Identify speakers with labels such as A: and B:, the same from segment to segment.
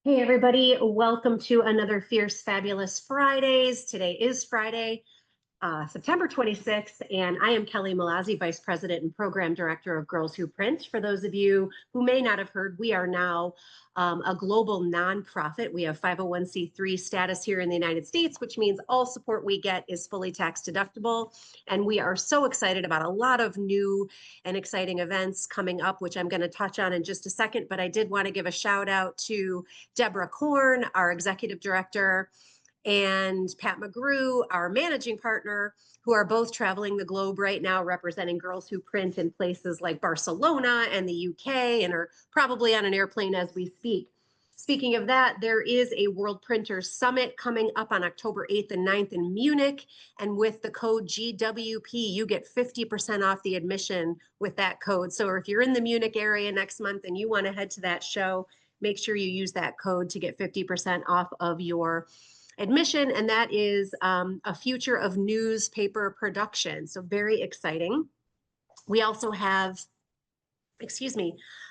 A: Hey, everybody. Welcome to another Fierce Fabulous Fridays. Today is Friday, September 26th, and I am Kelly Mallozzi, Vice President and Program Director of Girls Who Print. For those of you who may not have heard, we are now a global nonprofit. We have 501c3 status here in the United States, which means all support we get is fully tax deductible. And we are so excited about a lot of new and exciting events coming up, which I'm going to touch on in just a second. But I did want to give a shout out to Deborah Korn, our Executive Director, and Pat McGrew, our managing partner, who are both traveling the globe right now representing Girls Who Print in places like Barcelona and the UK and are probably on an airplane as we speak. Speaking of that, there is a World Printers Summit coming up on October 8th and 9th in Munich. And with the code GWP, you get 50% off the admission with that code. So if you're in the Munich area next month and you want to head to that show, make sure you use that code to get 50% off of your admission, and that is a future of newspaper production. So very exciting. We also have,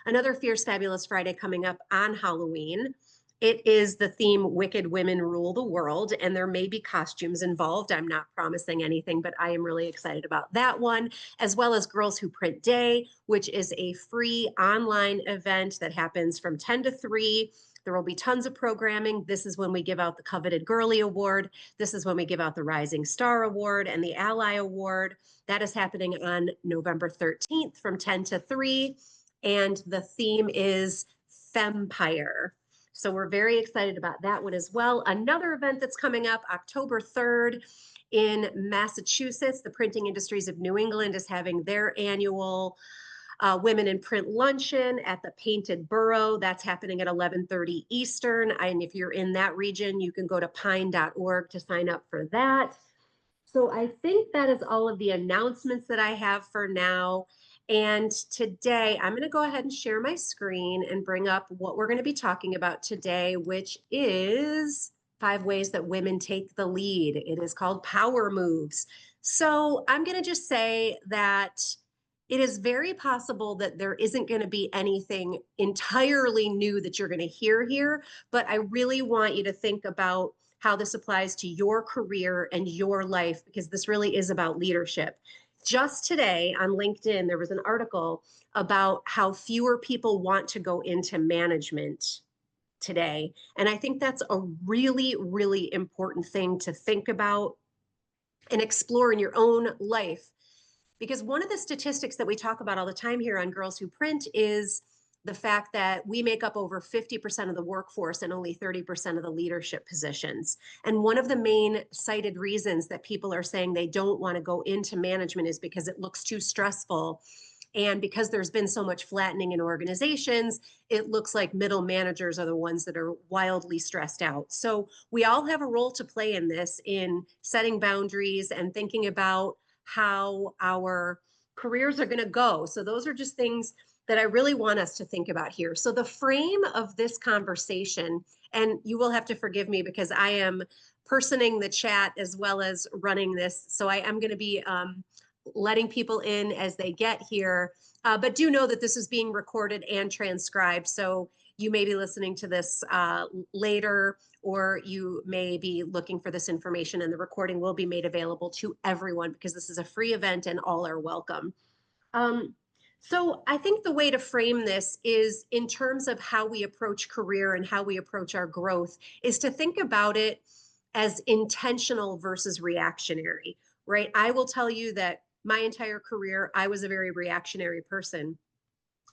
A: another Fierce Fabulous Friday coming up on Halloween. It is the theme Wicked Women Rule the World, and there may be costumes involved. I'm not promising anything, but I am really excited about that one, as well as Girls Who Print Day, which is a free online event that happens from 10 to 3. There will be tons of programming. This is when we give out the coveted Girly Award. This is when we give out the Rising Star Award and the Ally Award. That is happening on November 13th from 10 to 3. And the theme is Fempire. So we're very excited about that one as well. Another event that's coming up October 3rd in Massachusetts, the Printing Industries of New England is having their annual Women in Print Luncheon at the Painted Borough. That's happening at 11:30 Eastern. And if you're in that region, you can go to pine.org to sign up for that. So I think that is all of the announcements that I have for now. And today I'm going to go ahead and share my screen and bring up what we're going to be talking about today, which is 5 ways that women take the lead. It is called Power Moves. So I'm going to just say that it is very possible that there isn't going to be anything entirely new that you're going to hear here, but I really want you to think about how this applies to your career and your life, because this really is about leadership. Just today on LinkedIn, there was an article about how fewer people want to go into management today. And I think that's a really, really important thing to think about and explore in your own life. Because one of the statistics that we talk about all the time here on Girls Who Print is the fact that we make up over 50% of the workforce and only 30% of the leadership positions. And one of the main cited reasons that people are saying they don't want to go into management is because it looks too stressful. And because there's been so much flattening in organizations, it looks like middle managers are the ones that are wildly stressed out. So we all have a role to play in this, in setting boundaries and thinking about how our careers are going to go. So those are just things that I really want us to think about here. So the frame of this conversation, and you will have to forgive me because I am personing the chat as well as running this. So I am going to be letting people in as they get here. But do know that this is being recorded and transcribed. So you may be listening to this later, or you may be looking for this information, and the recording will be made available to everyone because this is a free event and all are welcome. So I think the way to frame this is in terms of how we approach career and how we approach our growth is to think about it as intentional versus reactionary, right? I will tell you that my entire career, I was a very reactionary person.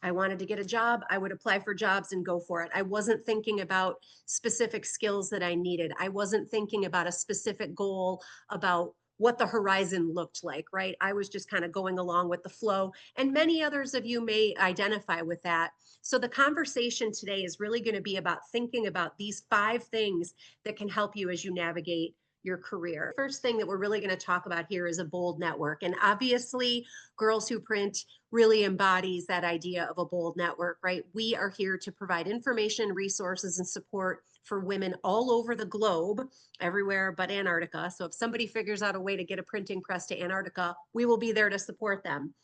A: I wanted to get a job, I would apply for jobs and go for it. I wasn't thinking about specific skills that I needed. I wasn't thinking about a specific goal about what the horizon looked like, right? I was just kind of going along with the flow. And many others of you may identify with that. So the conversation today is really going to be about thinking about these 5 things that can help you as you navigate your career. First thing that we're really going to talk about here is a bold network. And obviously, Girls Who Print really embodies that idea of a bold network, right? We are here to provide information, resources, and support for women all over the globe, everywhere but Antarctica. So if somebody figures out a way to get a printing press to Antarctica, we will be there to support them.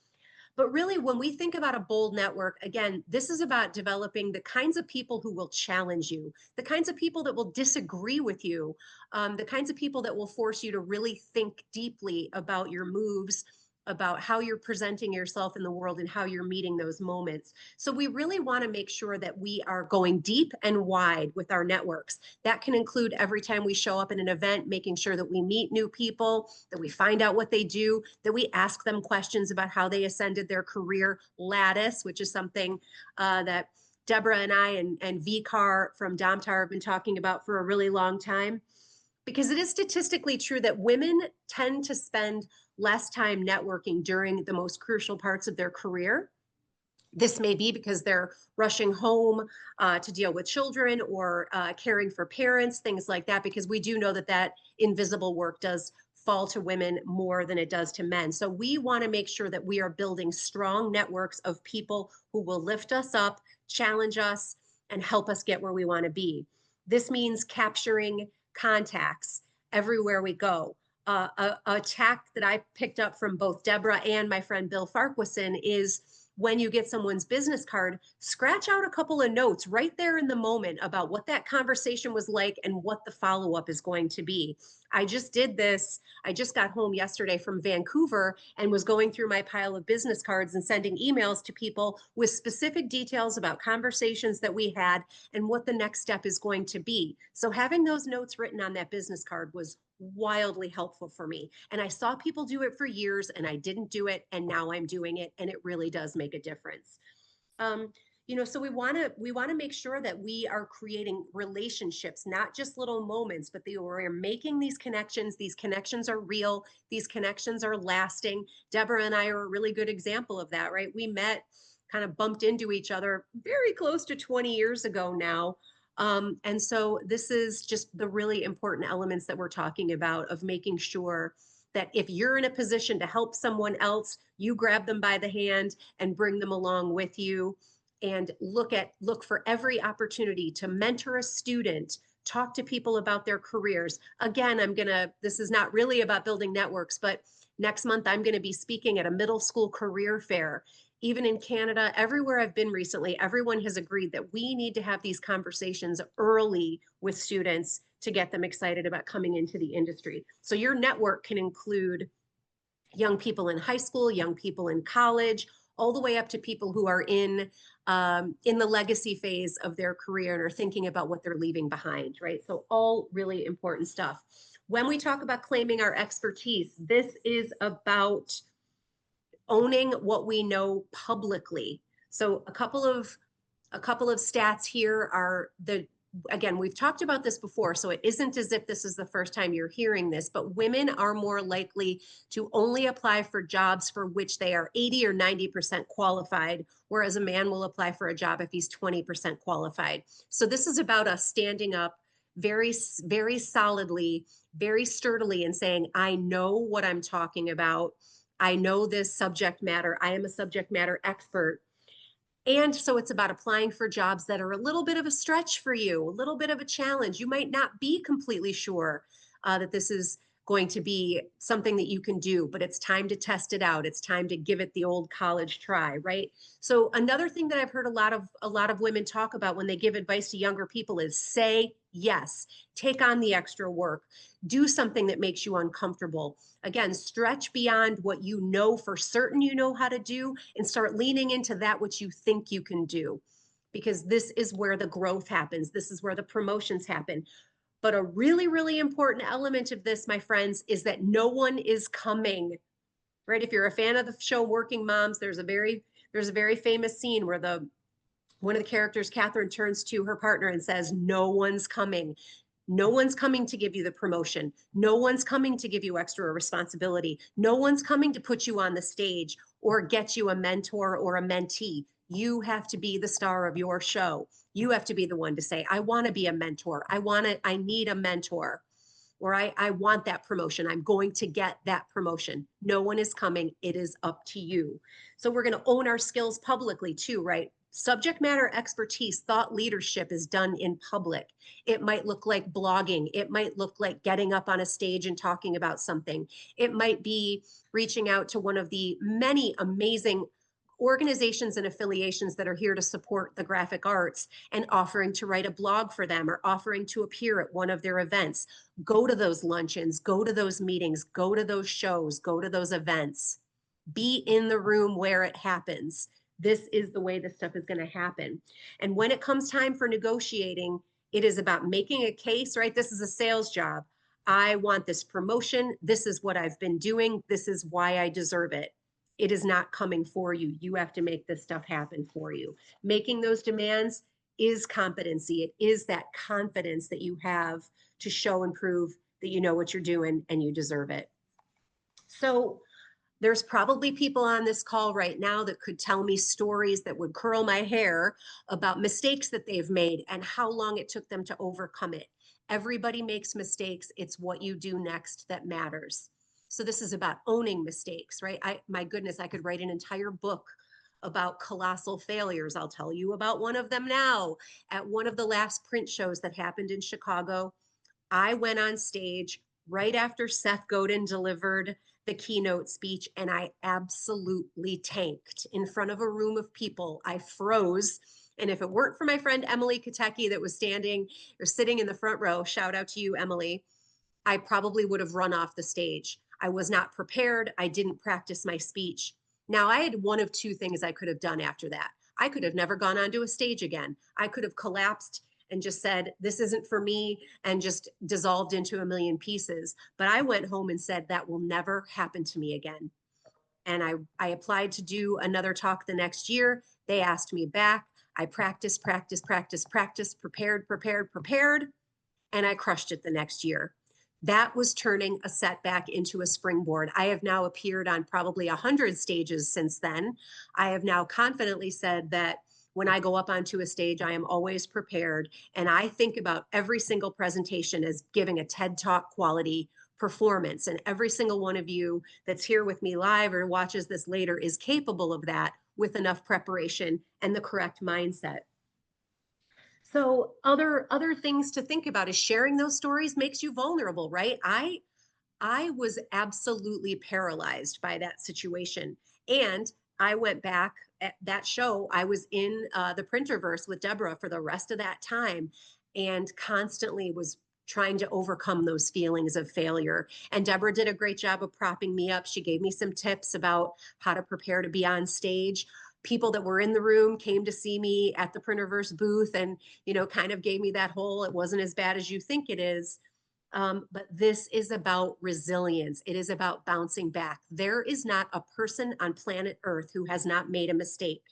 A: But really, when we think about a bold network, again, this is about developing the kinds of people who will challenge you, the kinds of people that will disagree with you, the kinds of people that will force you to really think deeply about your moves, about how you're presenting yourself in the world and how you're meeting those moments. So we really want to make sure that we are going deep and wide with our networks. That can include every time we show up in an event, making sure that we meet new people, that we find out what they do, that we ask them questions about how they ascended their career lattice, which is something that Deborah and I and VCAR from Domtar have been talking about for a really long time. Because it is statistically true that women tend to spend less time networking during the most crucial parts of their career. This may be because they're rushing home to deal with children or caring for parents, things like that, because we do know that that invisible work does fall to women more than it does to men. So we want to make sure that we are building strong networks of people who will lift us up, challenge us, and help us get where we want to be. This means capturing contacts everywhere we go. A tack that I picked up from both Deborah and my friend Bill Farquharson is when you get someone's business card, scratch out a couple of notes right there in the moment about what that conversation was like and what the follow-up is going to be. I just did this. I just got home yesterday from Vancouver and was going through my pile of business cards and sending emails to people with specific details about conversations that we had and what the next step is going to be. So having those notes written on that business card was wildly helpful for me. And I saw people do it for years and I didn't do it. And now I'm doing it. And it really does make a difference. So we want to make sure that we are creating relationships, not just little moments, but we're making these connections. These connections are real. These connections are lasting. Deborah and I are a really good example of that, right? We met, kind of bumped into each other very close to 20 years ago now. And so this is just the really important elements that we're talking about of making sure that if you're in a position to help someone else, you grab them by the hand and bring them along with you and look for every opportunity to mentor a student, talk to people about their careers. Again, this is not really about building networks, but next month I'm going to be speaking at a middle school career fair. Even in Canada, everywhere I've been recently, everyone has agreed that we need to have these conversations early with students to get them excited about coming into the industry. So your network can include young people in high school, young people in college, all the way up to people who are in the legacy phase of their career and are thinking about what they're leaving behind, right? So all really important stuff. When we talk about claiming our expertise, this is about owning what we know publicly. So a couple of stats here are again, we've talked about this before, so it isn't as if this is the first time you're hearing this, but women are more likely to only apply for jobs for which they are 80 or 90% qualified, whereas a man will apply for a job if he's 20% qualified. So this is about us standing up very, very solidly, very sturdily and saying, I know what I'm talking about. I know this subject matter. I am a subject matter expert. And so it's about applying for jobs that are a little bit of a stretch for you, a little bit of a challenge. You might not be completely sure that this is going to be something that you can do, but it's time to test it out. It's time to give it the old college try, right? So another thing that I've heard a lot of women talk about when they give advice to younger people is say yes, take on the extra work, do something that makes you uncomfortable. Again, stretch beyond what you know for certain you know how to do and start leaning into that which you think you can do, because this is where the growth happens. This is where the promotions happen. But a really, really important element of this, my friends, is that no one is coming, right? If you're a fan of the show Working Moms, there's a very famous scene where one of the characters, Catherine, turns to her partner and says, no one's coming. No one's coming to give you the promotion. No one's coming to give you extra responsibility. No one's coming to put you on the stage or get you a mentor or a mentee. You have to be the star of your show. You have to be the one to say, I want to be a mentor. I need a mentor, or I want that promotion. I'm going to get that promotion. No one is coming. It is up to you. So we're going to own our skills publicly too, right? Subject matter expertise, thought leadership is done in public. It might look like blogging. It might look like getting up on a stage and talking about something. It might be reaching out to one of the many amazing organizations and affiliations that are here to support the graphic arts and offering to write a blog for them or offering to appear at one of their events. Go to those luncheons, go to those meetings, go to those shows, go to those events. Be in the room where it happens. This is the way this stuff is going to happen. And when it comes time for negotiating, it is about making a case, right? This is a sales job. I want this promotion. This is what I've been doing. This is why I deserve it. It is not coming for you. You have to make this stuff happen for you. Making those demands is competency. It is that confidence that you have to show and prove that you know what you're doing and you deserve it. So there's probably people on this call right now that could tell me stories that would curl my hair about mistakes that they've made and how long it took them to overcome it. Everybody makes mistakes. It's what you do next that matters. So this is about owning mistakes, right? My goodness, I could write an entire book about colossal failures. I'll tell you about one of them now. At one of the last print shows that happened in Chicago, I went on stage right after Seth Godin delivered the keynote speech, and I absolutely tanked in front of a room of people. I froze. And if it weren't for my friend Emily Katecki that was standing or sitting in the front row, shout out to you, Emily, I probably would have run off the stage. I was not prepared. I didn't practice my speech. Now, I had one of two things I could have done after that. I could have never gone onto a stage again. I could have collapsed and just said, this isn't for me, and just dissolved into a million pieces. But I went home and said, that will never happen to me again. And I applied to do another talk the next year. They asked me back. I practiced, prepared, and I crushed it the next year. That was turning a setback into a springboard. I have now appeared on probably 100 stages since then. I have now confidently said that when I go up onto a stage, I am always prepared. And I think about every single presentation as giving a TED Talk quality performance. And every single one of you that's here with me live or watches this later is capable of that with enough preparation and the correct mindset. So other things to think about is sharing those stories makes you vulnerable, right? I was absolutely paralyzed by that situation. And I went back at that show. I was in the Printerverse with Deborah for the rest of that time and constantly was trying to overcome those feelings of failure. And Deborah did a great job of propping me up. She gave me some tips about how to prepare to be on stage. People that were in the room came to see me at the Printerverse booth and, kind of gave me that whole, it wasn't as bad as you think it is. But this is about resilience. It is about bouncing back. There is not a person on planet Earth who has not made a mistake.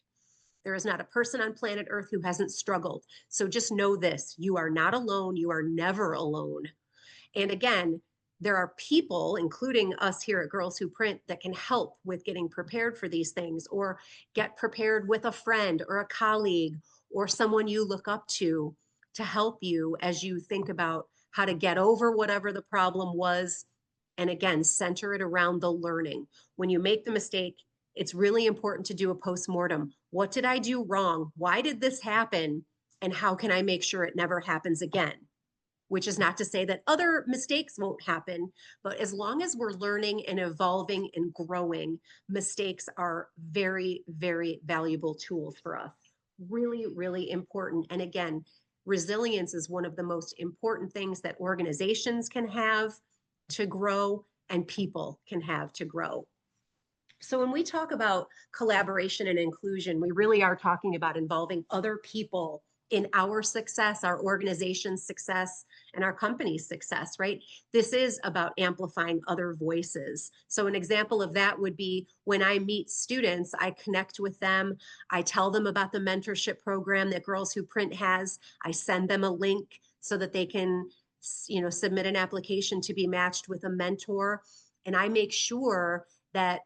A: There is not a person on planet Earth who hasn't struggled. So just know this, you are not alone. You are never alone. And again, there are people, including us here at Girls Who Print, that can help with getting prepared for these things, or get prepared with a friend or a colleague or someone you look up to help you as you think about how to get over whatever the problem was. And again, center it around the learning. When you make the mistake, it's really important to do a postmortem. What did I do wrong? Why did this happen? And how can I make sure it never happens again? Which is not to say that other mistakes won't happen, but as long as we're learning and evolving and growing, mistakes are very, very valuable tools for us. Really, really important. And again, resilience is one of the most important things that organizations can have to grow and people can have to grow. So when we talk about collaboration and inclusion, we really are talking about involving other people in our success, our organization's success, and our company's success, right? This is about amplifying other voices. So an example of that would be when I meet students, I connect with them. I tell them about the mentorship program that Girls Who Print has. I send them a link so that they can, submit an application to be matched with a mentor. And I make sure that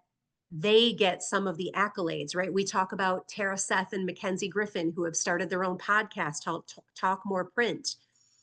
A: they get some of the accolades, right? We talk about Tara Seth and Mackenzie Griffin, who have started their own podcast, Talk More Print.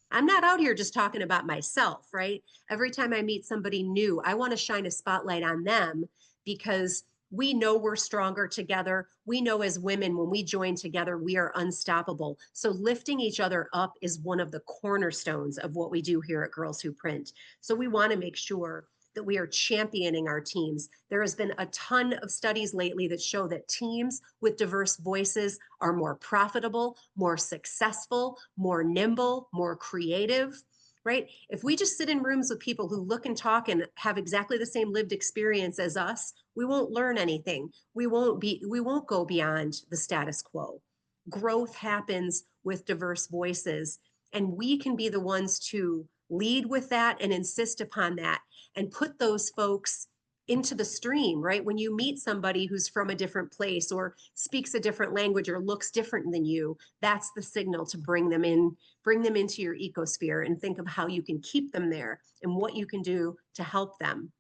A: I'm not out here just talking about myself, right? Every time I meet somebody new, I want to shine a spotlight on them because we know we're stronger together. We know as women, when we join together, we are unstoppable. So lifting each other up is one of the cornerstones of what we do here at Girls Who Print. So we want to make sure that we are championing our teams. There has been a ton of studies lately that show that teams with diverse voices are more profitable, more successful, more nimble, more creative, right? If we just sit in rooms with people who look and talk and have exactly the same lived experience as us, we won't learn anything. We won't go beyond the status quo. Growth happens with diverse voices, and we can be the ones to lead with that and insist upon that and put those folks into the stream, right? When you meet somebody who's from a different place or speaks a different language or looks different than you, that's the signal to bring them in, bring them into your ecosphere, and think of how you can keep them there and what you can do to help them.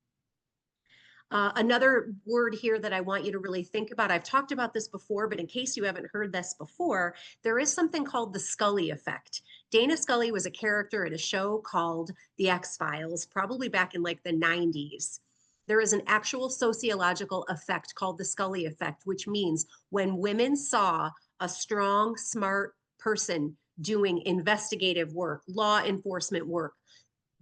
A: Another word here that I want you to really think about, I've talked about this before, but in case you haven't heard this before, there is something called the Scully effect. Dana Scully was a character in a show called The X-Files, probably back in like the 90s. There is an actual sociological effect called the Scully effect, which means when women saw a strong, smart person doing investigative work, law enforcement work,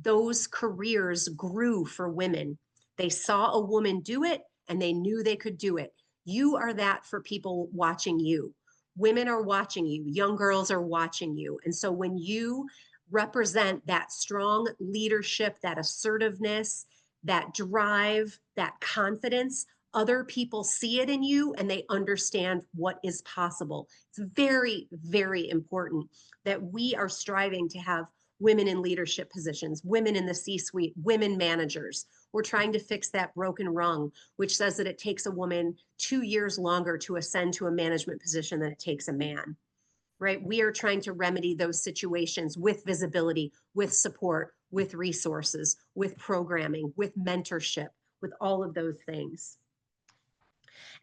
A: those careers grew for women. They saw a woman do it and they knew they could do it. You are that for people watching you. Women are watching you, young girls are watching you. And so when you represent that strong leadership, that assertiveness, that drive, that confidence, other people see it in you and they understand what is possible. It's very, very important that we are striving to have women in leadership positions, women in the C-suite, women managers. We're trying to fix that broken rung, which says that it takes a woman 2 years longer to ascend to a management position than it takes a man, right? We are trying to remedy those situations with visibility, with support, with resources, with programming, with mentorship, with all of those things.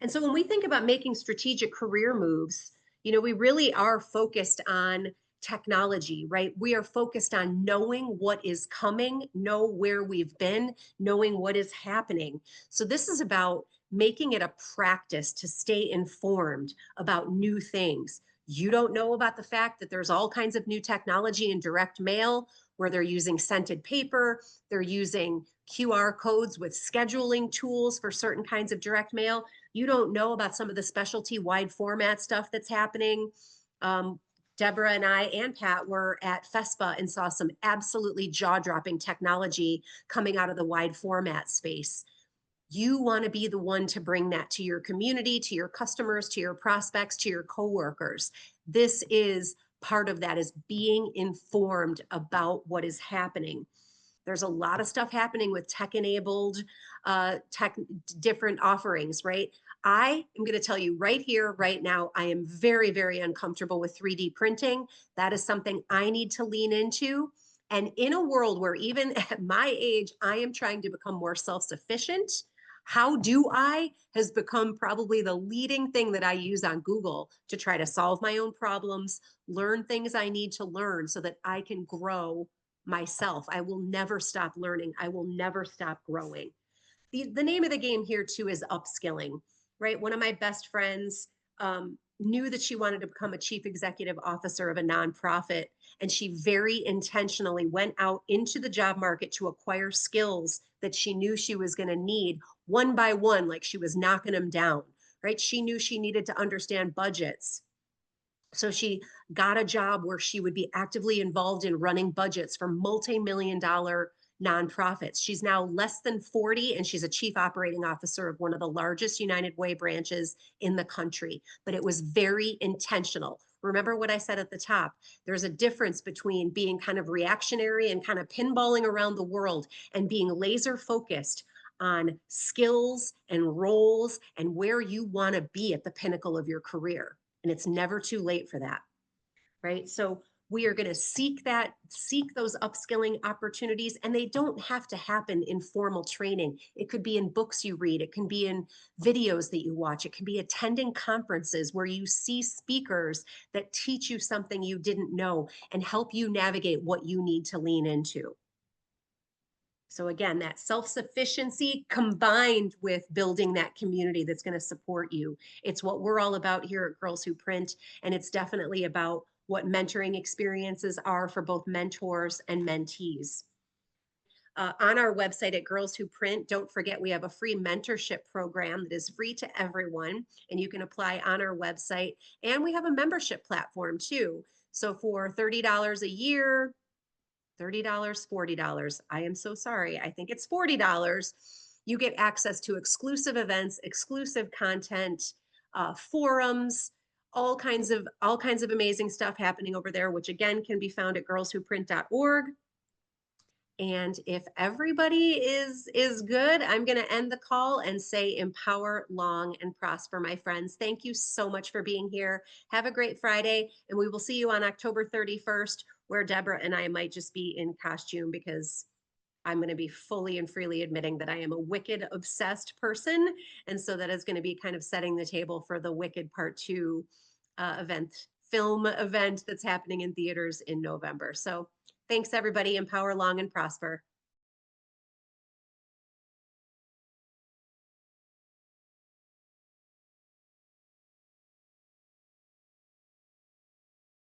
A: And so when we think about making strategic career moves, we really are focused on technology, right? We are focused on knowing what is coming, know where we've been, knowing what is happening. So this is about making it a practice to stay informed about new things. You don't know about the fact that there's all kinds of new technology in direct mail where they're using scented paper, they're using QR codes with scheduling tools for certain kinds of direct mail. You don't know about some of the specialty wide format stuff that's happening. Deborah and I and Pat were at FESPA and saw some absolutely jaw-dropping technology coming out of the wide format space. You want to be the one to bring that to your community, to your customers, to your prospects, to your coworkers. This is part of that, is being informed about what is happening. There's a lot of stuff happening with tech-enabled different offerings, right? I am going to tell you right here, right now, I am very, very uncomfortable with 3D printing. That is something I need to lean into. And in a world where even at my age, I am trying to become more self-sufficient, how do I has become probably the leading thing that I use on Google to try to solve my own problems, learn things I need to learn so that I can grow myself. I will never stop learning. I will never stop growing. The name of the game here too is upskilling, right? One of my best friends knew that she wanted to become a chief executive officer of a nonprofit, and she very intentionally went out into the job market to acquire skills that she knew she was going to need one by one, like she was knocking them down, right? She knew she needed to understand budgets. So she got a job where she would be actively involved in running budgets for multi-million-dollar nonprofits. She's now less than 40 and she's a chief operating officer of one of the largest United Way branches in the country. But it was very intentional. Remember what I said at the top. There's a difference between being kind of reactionary and kind of pinballing around the world and being laser focused on skills and roles and where you want to be at the pinnacle of your career. And it's never too late for that, right? So we are going to seek those upskilling opportunities, and they don't have to happen in formal training. It could be in books you read, it can be in videos that you watch, it can be attending conferences where you see speakers that teach you something you didn't know and help you navigate what you need to lean into. So again, that self-sufficiency combined with building that community that's going to support you. It's what we're all about here at Girls Who Print, and it's definitely about what mentoring experiences are for both mentors and mentees. on our website at Girls Who Print. Don't forget, we have a free mentorship program that is free to everyone, and you can apply on our website. And we have a membership platform too. So for $30 a year, $30, $40. I am so sorry. I think it's $40. You get access to exclusive events, exclusive content, forums, all kinds of amazing stuff happening over there, which again can be found at girlswhoprint.org. And if everybody is good, I'm going to end the call and say empower long and prosper, my friends. Thank you so much for being here. Have a great Friday, and we will see you on October 31st, where Deborah and I might just be in costume because I'm going to be fully and freely admitting that I am a Wicked obsessed person. And so that is going to be kind of setting the table for the Wicked Part 2 film event that's happening in theaters in November. So thanks, everybody. Empower long and prosper.